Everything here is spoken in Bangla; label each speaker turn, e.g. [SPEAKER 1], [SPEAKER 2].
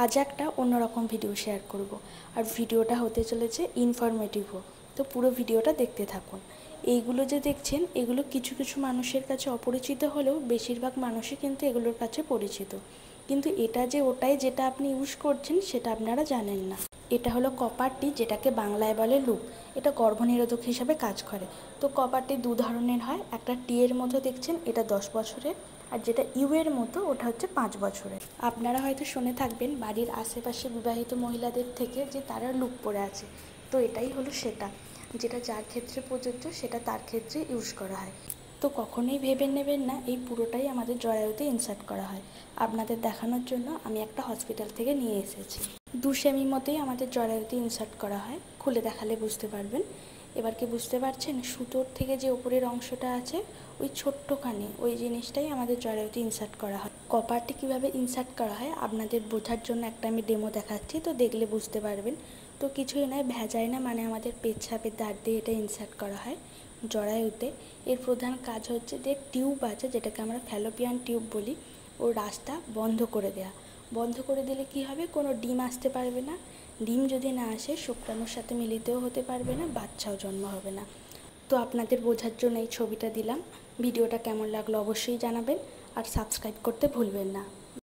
[SPEAKER 1] আজ একটা অন্যরকম ভিডিও শেয়ার করব, আর ভিডিওটা হতে চলেছে ইনফরমেটিভও। তো পুরো ভিডিওটা দেখতে থাকুন। এইগুলো যে দেখছেন, এগুলো কিছু কিছু মানুষের কাছে অপরিচিত হলেও বেশিরভাগ মানুষই কিন্তু এগুলোর কাছে পরিচিত। কিন্তু এটা যে ওটাই যেটা আপনি ইউজ করছেন সেটা আপনারা জানেন না। এটা হলো কপার টি, যেটাকে বাংলায় বলে লুপ। এটা গর্ভনিরোধক হিসাবে কাজ করে। তো কপার টি দু ধরনের হয়, একটা টি এর মতো দেখছেন, এটা 10 বছরের, আর যেটা ইউ এর মতো ওটা হচ্ছে 5 বছরের। আপনারা হয়তো শুনে থাকবেন বাড়ির আশেপাশে বিবাহিত মহিলাদের থেকে যে তারা লুপ পরে আছে। তো এটাই হলো সেটা, যেটা যার ক্ষেত্রে প্রযোজ্য সেটা তার ক্ষেত্রে ইউজ করা হয়। তো কখনোই ভেবে নেবেন না এই পুরোটাই আমাদের জরায়ুতে ইনসার্ট করা হয়। আপনাদের দেখানোর জন্য আমি একটা হসপিটাল থেকে নিয়ে এসেছি। 2 সেমি মতোই আমাদের জরায়ুতে ইনসার্ট করা হয়, খুলে দেখালে বুঝতে পারবেন। এবার কি বুঝতে পারছেন, সুতোর থেকে যে উপরের অংশটা আছে ওই ছোট্টখানি ওই জিনিসটাই আমাদের জরায়ুতে ইনসার্ট করা হয়। কপারটি কীভাবে ইনসার্ট করা হয় আপনাদের বোঝার জন্য একটা আমি ডেমো দেখাচ্ছি, তো দেখলে বুঝতে পারবেন। তো কিছুই নয়, ভেজাইনা মানে আমাদের পেচ্ছাপের দাঁত দিয়ে এটা ইনসার্ট করা হয় জরায়ুতে। এর প্রধান কাজ হচ্ছে যে টিউব আছে, যেটাকে আমরা ফ্যালোপিয়ান টিউব বলি, ওর রাস্তা বন্ধ করে দেয়া। বন্ধ করে দিলে কি হবে, কোনো ডিম আসতে পারবে না। ডিম যদি না আসে, শুক্রাণুর সাথে মিলিতও হতে পারবে না, বাচ্চাও জন্ম হবে না। তো আপনাদের বোঝার জন্য এই ছবিটা দিলাম। ভিডিওটা কেমন লাগলো অবশ্যই জানাবেন, আর সাবস্ক্রাইব করতে ভুলবেন না।